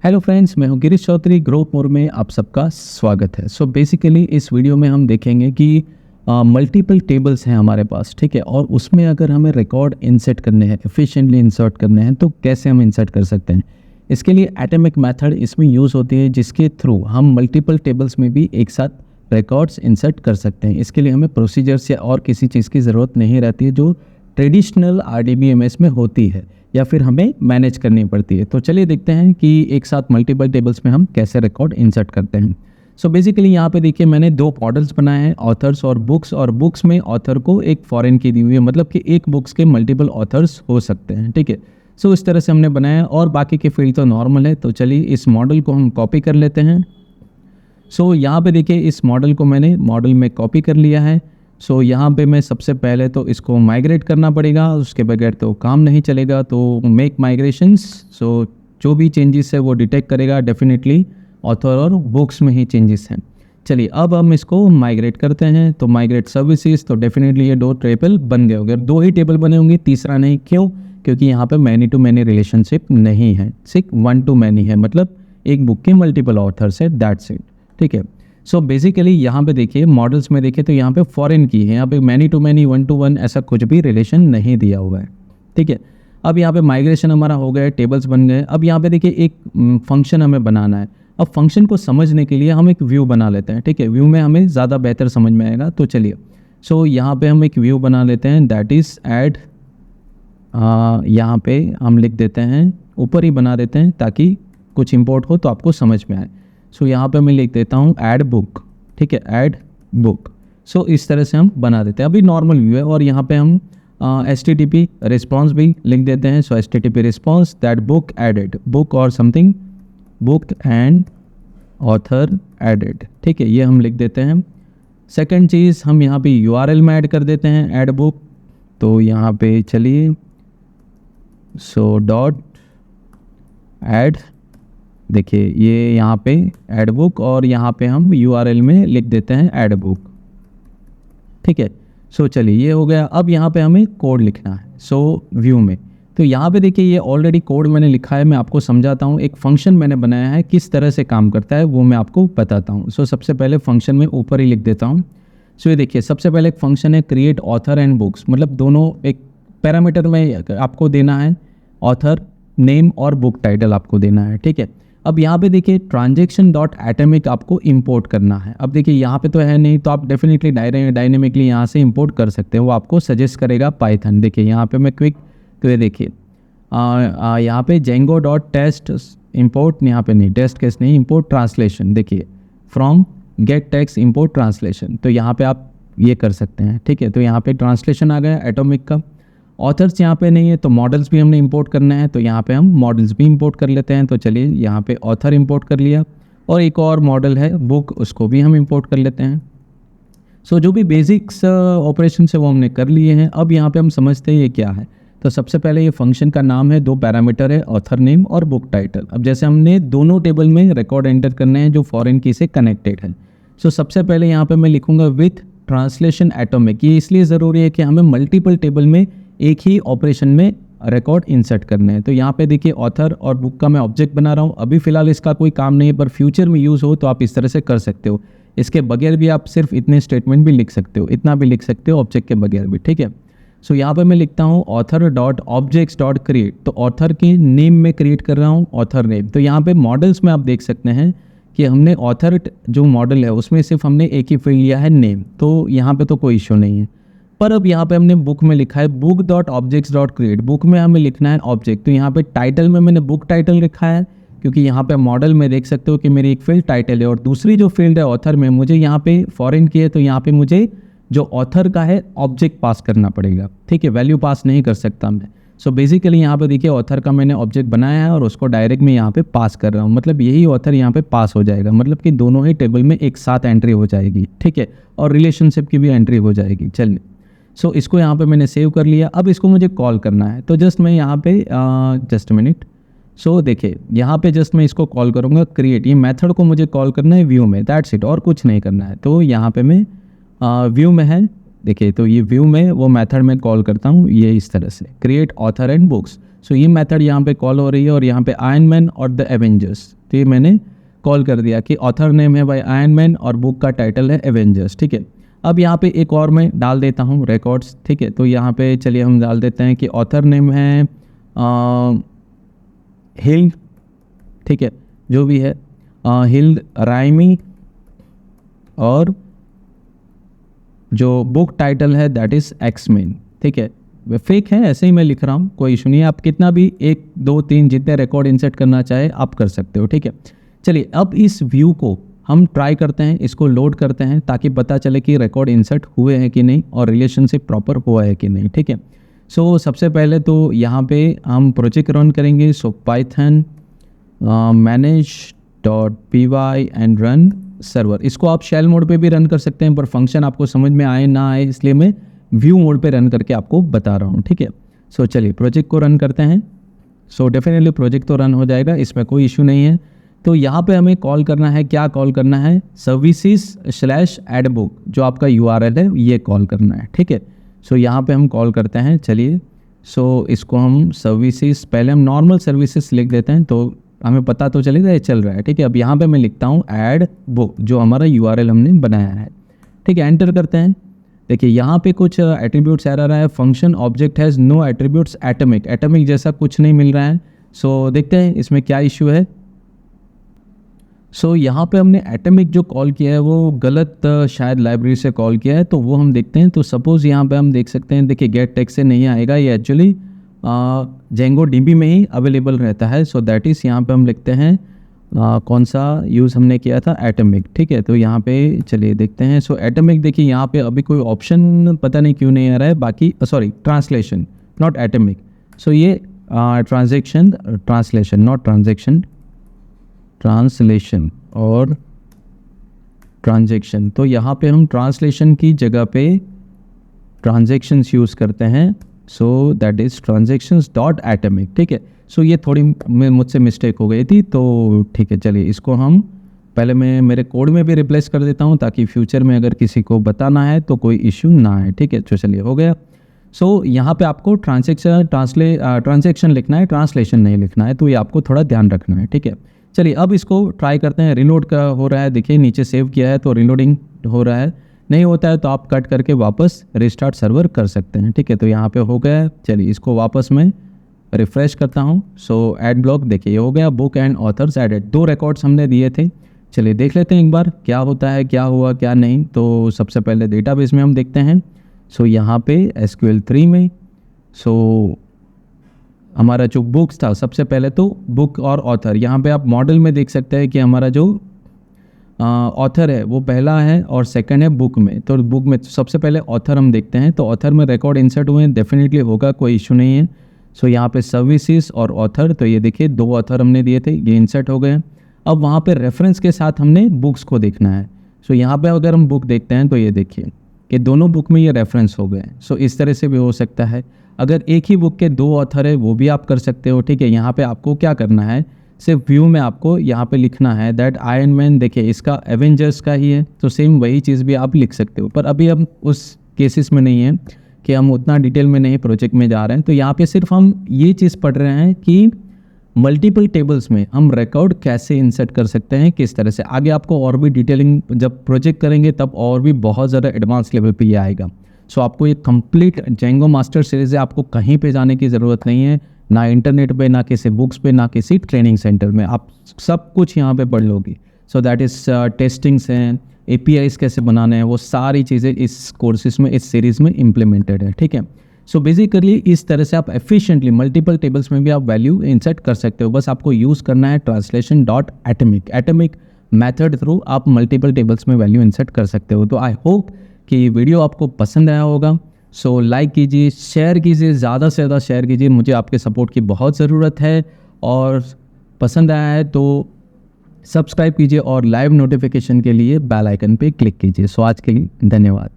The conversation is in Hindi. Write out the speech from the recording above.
हेलो फ्रेंड्स, मैं हूं गिरीश चौधरी। ग्रोथ मोर में आप सबका स्वागत है। सो बेसिकली इस वीडियो में हम देखेंगे कि मल्टीपल टेबल्स हैं हमारे पास, ठीक है, और उसमें अगर हमें रिकॉर्ड इंसर्ट करने हैं, एफिशिएंटली इंसर्ट करने हैं, तो कैसे हम इंसर्ट कर सकते हैं। इसके लिए एटॉमिक मेथड इसमें यूज़ होती है, जिसके थ्रू हम मल्टीपल टेबल्स में भी एक साथ रिकॉर्ड्स इंसर्ट कर सकते हैं। इसके लिए हमें प्रोसीजर्स या और किसी चीज़ की ज़रूरत नहीं रहती है जो ट्रेडिशनल RDBMS में होती है या फिर हमें मैनेज करनी पड़ती है। तो चलिए देखते हैं कि एक साथ मल्टीपल टेबल्स में हम कैसे रिकॉर्ड इंसर्ट करते हैं। सो बेसिकली यहाँ पे देखिए मैंने दो मॉडल्स बनाए हैं, ऑथर्स और बुक्स में ऑथर को एक फॉरेन की दी हुई है, मतलब कि एक बुक्स के मल्टीपल ऑथर्स हो सकते हैं, ठीक है। सो इस तरह से हमने बनाया है और बाकी के फील्ड तो नॉर्मल है। तो चलिए इस मॉडल को हम कॉपी कर लेते हैं। सो यहाँ पे देखिए इस मॉडल को मैंने मॉडल में कॉपी कर लिया है। सो यहाँ पे मैं सबसे पहले तो इसको माइग्रेट करना पड़ेगा, उसके बगैर तो काम नहीं चलेगा। तो मेक माइग्रेशंस, सो जो भी चेंजेस है वो डिटेक्ट करेगा डेफिनेटली ऑथर और बुक्स में ही चेंजेस हैं। चलिए अब हम इसको माइग्रेट करते हैं। तो माइग्रेट सर्विसेज, तो डेफिनेटली ये दो टेबल बन गए होंगे, दो ही टेबल बने होंगे, तीसरा नहीं। क्यों? क्योंकि यहाँ पे मैनी टू मैनी रिलेशनशिप नहीं है, सिर्फ वन टू मैनी है, मतलब एक बुक के मल्टीपल ऑथर्स है, दैट्स इट, ठीक है। सो बेसिकली यहाँ पे देखिए मॉडल्स में देखिए तो यहाँ पे फॉरेन की है, यहाँ पे many to many, one to one ऐसा कुछ भी रिलेशन नहीं दिया हुआ है, ठीक है। अब यहाँ पे माइग्रेशन हमारा हो गया, टेबल्स बन गए। अब यहाँ पे देखिए एक फंक्शन हमें बनाना है। अब फंक्शन को समझने के लिए हम एक व्यू बना लेते हैं, ठीक है। व्यू में हमें ज़्यादा बेहतर समझ में आएगा। तो चलिए सो यहाँ पे हम एक व्यू बना लेते हैं, दैट इज़ ऐड। यहाँ पे हम लिख देते हैं, ऊपर ही बना देते हैं ताकि कुछ इंपोर्ट हो तो आपको समझ में आए। सो यहाँ पे मैं लिख देता हूँ ऐड बुक, ठीक है, ऐड बुक। सो इस तरह से हम बना देते हैं। अभी नॉर्मल व्यू है और यहाँ पे हम HTTP रिस्पॉन्स भी लिख देते हैं। So HTTP response that book added, book और something, book and author added, ठीक है, ये हम लिख देते हैं। सेकंड चीज़ हम यहाँ पे URL में ऐड कर देते हैं ऐड बुक। तो यहाँ पे चलिए सो डॉट ऐड, देखिए ये यहाँ पे ऐड बुक और यहाँ पे हम URL में लिख देते हैं ऐड बुक, ठीक है। सो चलिए ये हो गया। अब यहाँ पे हमें कोड लिखना है सो व्यू में। तो यहाँ पे देखिए ये ऑलरेडी कोड मैंने लिखा है, मैं आपको समझाता हूँ। एक फंक्शन मैंने बनाया है, किस तरह से काम करता है वो मैं आपको बताता हूँ। सो सबसे पहले फंक्शन में ऊपर ही लिख देता हूँ। सो ये देखिए सबसे पहले एक फंक्शन है क्रिएट ऑथर एंड बुक्स, मतलब दोनों एक पैरामीटर में आपको देना है, ऑथर नेम और बुक टाइटल आपको देना है, ठीक है। अब यहाँ पे देखिए ट्रांजेक्शन डॉट एटॉमिक आपको इंपोर्ट करना है। अब देखिए यहाँ पे तो है नहीं, तो आप डेफिनेटली डायनेमिकली यहाँ से इंपोर्ट कर सकते हैं, वो आपको सजेस्ट करेगा पाइथन। देखिए यहाँ पे मैं क्विक, तो ये देखिए यहाँ पे जेंगो डॉट टेस्ट इम्पोर्ट, यहाँ पे नहीं, टेस्ट केस नहीं, इंपोर्ट ट्रांसलेशन, देखिए from gate text import translation. तो यहाँ पे आप ये कर सकते हैं, ठीक है। तो यहाँ पे ट्रांसलेशन आ गया एटॉमिक का। ऑथर्स यहाँ पे नहीं है तो मॉडल्स भी हमने इंपोर्ट करना है, तो यहाँ पे हम मॉडल्स भी इंपोर्ट कर लेते हैं। तो चलिए यहाँ पे ऑथर इंपोर्ट कर लिया और एक और मॉडल है बुक, उसको भी हम इंपोर्ट कर लेते हैं। सो जो भी बेसिक्स ऑपरेशन है वो हमने कर लिए हैं। अब यहाँ पे हम समझते हैं ये क्या है। तो सबसे पहले ये फंक्शन का नाम है, दो पैरामीटर है, ऑथर नेम और बुक टाइटल। अब जैसे हमने दोनों टेबल में रिकॉर्ड एंटर करने हैं जो फॉरेन की से कनेक्टेड है। सो सबसे पहले यहाँ पे मैं लिखूंगा विथ ट्रांसलेशन एटॉमिक। ये इसलिए ज़रूरी है कि हमें मल्टीपल टेबल में एक ही ऑपरेशन में रिकॉर्ड इंसर्ट करने हैं। तो यहाँ पे देखिए ऑथर और बुक का मैं ऑब्जेक्ट बना रहा हूँ। अभी फिलहाल इसका कोई काम नहीं है, पर फ्यूचर में यूज़ हो तो आप इस तरह से कर सकते हो। इसके बगैर भी आप सिर्फ इतने स्टेटमेंट भी लिख सकते हो, इतना भी लिख सकते हो ऑब्जेक्ट के बगैर भी, ठीक है। सो यहाँ पे मैं लिखता हूँ author dot objects dot create. तो ऑथर के नेम में क्रिएट कर रहा हूँ, ऑथर नेम। तो यहाँ पे मॉडल्स में आप देख सकते हैं कि हमने ऑथर जो मॉडल है उसमें सिर्फ हमने एक ही फील्ड लिया है, नेम। तो यहाँ पे तो कोई इशू नहीं है। पर अब यहाँ पे हमने बुक में लिखा है book dot objects dot create, book में हमें लिखना है ऑब्जेक्ट। तो यहाँ पे टाइटल में मैंने बुक टाइटल लिखा है, क्योंकि यहाँ पे मॉडल में देख सकते हो कि मेरी एक फील्ड टाइटल है और दूसरी जो फील्ड है ऑथर में, मुझे यहाँ पे फॉरेन की है, तो यहाँ पे मुझे जो ऑथर का है ऑब्जेक्ट पास करना पड़ेगा, ठीक है, वैल्यू पास नहीं कर सकता मैं। सो बेसिकली यहाँ पे देखिए ऑथर का मैंने ऑब्जेक्ट बनाया है और उसको डायरेक्ट मैं यहाँ पे पास कर रहा हूँ, मतलब यही ऑथर यहाँ पे पास हो जाएगा, मतलब कि दोनों ही टेबल में एक साथ एंट्री हो जाएगी, ठीक है, और रिलेशनशिप की भी एंट्री हो जाएगी। चलिए सो इसको यहाँ पे मैंने सेव कर लिया। अब इसको मुझे कॉल करना है, तो जस्ट मैं यहाँ पे जस्ट मिनट। सो देखिए यहाँ पे जस्ट मैं इसको कॉल करूँगा क्रिएट, ये मेथड को मुझे कॉल करना है व्यू में, दैट्स इट, और कुछ नहीं करना है। तो यहाँ पे मैं व्यू में है, देखिए तो ये व्यू में वो मेथड में कॉल करता हूँ, ये इस तरह से क्रिएट ऑथर एंड बुक्स। सो ये मेथड यहाँ पे कॉल हो रही है और यहाँ पे आयरन मैन और द एवेंजर्स, तो ये मैंने कॉल कर दिया कि ऑथर नेम है भाई आयरन मैन और बुक का टाइटल है एवेंजर्स, ठीक है। अब यहाँ पे एक और मैं डाल देता हूँ रिकॉर्ड्स, ठीक है। तो यहाँ पे चलिए हम डाल देते हैं कि ऑथर नेम है हिल्ड, ठीक है, जो भी है हिल्ड राइमी, और जो बुक टाइटल है दैट इज़ एक्समैन, ठीक है। फेक है, ऐसे ही मैं लिख रहा हूँ, कोई इशू नहीं है। आप कितना भी 1 2 3 जितने रिकॉर्ड इंसर्ट करना चाहे आप कर सकते हो, ठीक है। चलिए अब इस व्यू को हम ट्राई करते हैं, इसको लोड करते हैं ताकि पता चले कि रिकॉर्ड इंसर्ट हुए हैं कि नहीं और रिलेशनशिप प्रॉपर हुआ है कि नहीं, ठीक है। सो सबसे पहले तो यहाँ पे हम प्रोजेक्ट रन करेंगे। सो Python manage.py and run server, इसको आप शेल मोड पे भी रन कर सकते हैं, पर फंक्शन आपको समझ में आए ना आए इसलिए मैं व्यू मोड पे रन करके आपको बता रहा हूँ, ठीक है। सो चलिए प्रोजेक्ट को रन करते हैं। सो डेफिनेटली प्रोजेक्ट तो रन हो जाएगा, इसमें कोई इशू नहीं है। तो यहाँ पे हमें कॉल करना है, क्या कॉल करना है, services/addbook, जो आपका URL है ये कॉल करना है, ठीक है। सो यहाँ पे हम कॉल करते हैं, चलिए। सो इसको हम सर्विसेज, पहले हम नॉर्मल सर्विसेज लिख देते हैं तो हमें पता तो चलेगा ये चल रहा है, ठीक है। अब यहाँ पे मैं लिखता हूँ ऐड बुक, जो हमारा URL हमने बनाया है, ठीक है। एंटर करते हैं। देखिए यहाँ पे कुछ एट्रीब्यूट्स एरर है, function object has no attributes atomic, atomic जैसा कुछ नहीं मिल रहा है। सो देखते हैं इसमें क्या इशू है। सो यहाँ पे हमने एटमिक जो कॉल किया है वो गलत शायद लाइब्रेरी से कॉल किया है, तो वो हम देखते हैं। तो सपोज़ यहाँ पे हम देख सकते हैं, देखिए गेट टेक्स्ट से नहीं आएगा, ये एक्चुअली जेंगो DB में ही अवेलेबल रहता है। सो दैट इज़ यहाँ पे हम लिखते हैं कौन सा यूज़ हमने किया था, एटमिक, ठीक है। तो यहाँ पे चलिए देखते हैं। सो एटमिक देखिए यहाँ पे अभी कोई ऑप्शन पता नहीं क्यों नहीं आ रहा है, बाकी सॉरी ट्रांसलेशन नॉट एटमिक। सो ये transaction, translation not transaction, translation और ट्रांजेक्शन। तो यहाँ पे हम ट्रांसलेशन की जगह पे ट्रांजेक्शन्स यूज़ करते हैं। सो दैट इज़ transactions.atomic, ठीक है। सो ये थोड़ी मुझसे मिस्टेक हो गई थी, तो ठीक है चलिए इसको हम पहले मैं मेरे कोड में भी रिप्लेस कर देता हूँ ताकि फ्यूचर में अगर किसी को बताना है तो कोई इशू ना आए, ठीक है। तो चलिए हो गया। सो यहाँ पे आपको ट्रांजेक्शन लिखना है, ट्रांसलेशन नहीं लिखना है, तो ये आपको थोड़ा ध्यान रखना है, ठीक है। चलिए अब इसको ट्राई करते हैं। रिलोड का हो रहा है, देखिए नीचे सेव किया है तो रिलोडिंग हो रहा है, नहीं होता है तो आप कट करके वापस रिस्टार्ट सर्वर कर सकते हैं, ठीक है। तो यहाँ पे हो गया। चलिए इसको वापस मैं रिफ्रेश करता हूँ। सो ऐड ब्लॉक देखिए हो गया, book and authors added, 2 records हमने दिए थे। चलिए देख लेते हैं एक बार क्या होता है, क्या हुआ क्या नहीं। तो सबसे पहले डेटाबेस में हम देखते हैं। सो यहाँ पे SQL 3 में सो हमारा जो बुक्स था, सबसे पहले तो बुक और ऑथर, यहाँ पे आप मॉडल में देख सकते हैं कि हमारा जो ऑथर है वो पहला है और सेकंड है बुक में। तो बुक में सबसे पहले ऑथर हम देखते हैं, तो ऑथर में रिकॉर्ड इंसर्ट हुए हैं, डेफिनेटली होगा, कोई इशू नहीं है। सो यहाँ पे सर्विसेज और ऑथर, तो ये देखिए 2 ऑथर हमने दिए थे, ये इंसर्ट हो गए। अब वहाँ पे रेफरेंस के साथ हमने बुक्स को देखना है। सो यहाँ पे अगर हम बुक देखते हैं तो ये देखिए कि दोनों बुक में ये रेफरेंस हो गए। सो इस तरह से भी हो सकता है। अगर एक ही बुक के 2 ऑथर है वो भी आप कर सकते हो, ठीक है। यहाँ पे आपको क्या करना है, सिर्फ व्यू में आपको यहाँ पे लिखना है दैट आयरन मैन, देखिए इसका एवेंजर्स का ही है, तो सेम वही चीज़ भी आप लिख सकते हो। पर अभी हम उस केसेस में नहीं है कि हम उतना डिटेल में नहीं प्रोजेक्ट में जा रहे हैं। तो यहाँ पे सिर्फ हम ये चीज़ पढ़ रहे हैं कि मल्टीपल टेबल्स में हम रिकॉर्ड कैसे इंसर्ट कर सकते हैं, किस तरह से। आगे आपको और भी डिटेलिंग जब प्रोजेक्ट करेंगे तब और भी बहुत ज़्यादा एडवांस लेवल पे ये आएगा। सो आपको ये कंप्लीट जेंगो मास्टर सीरीज़ है, आपको कहीं पे जाने की ज़रूरत नहीं है, ना इंटरनेट पे, ना किसी बुक्स पे, ना किसी ट्रेनिंग सेंटर में, आप सब कुछ यहाँ पे पढ़ लोगे। सो दैट इज़ टेस्टिंग्स हैं, APIs कैसे बनाने हैं, वो सारी चीज़ें इस कोर्सेज में, इस सीरीज़ में इम्प्लीमेंटेड है, ठीक है। सो बेसिकली इस तरह से आप एफिशिएंटली मल्टीपल टेबल्स में भी आप वैल्यू इंसर्ट कर सकते हो। बस आपको यूज़ करना है translation.atomic, एटमिक मेथड थ्रू आप मल्टीपल टेबल्स में वैल्यू इंसर्ट कर सकते हो। तो आई होप कि ये वीडियो आपको पसंद आया होगा। सो लाइक कीजिए, शेयर कीजिए, ज़्यादा से ज़्यादा शेयर कीजिए, मुझे आपके सपोर्ट की बहुत ज़रूरत है। और पसंद आया है तो सब्सक्राइब कीजिए और लाइव नोटिफिकेशन के लिए बेल आइकन पे क्लिक कीजिए। सो आज के लिए धन्यवाद।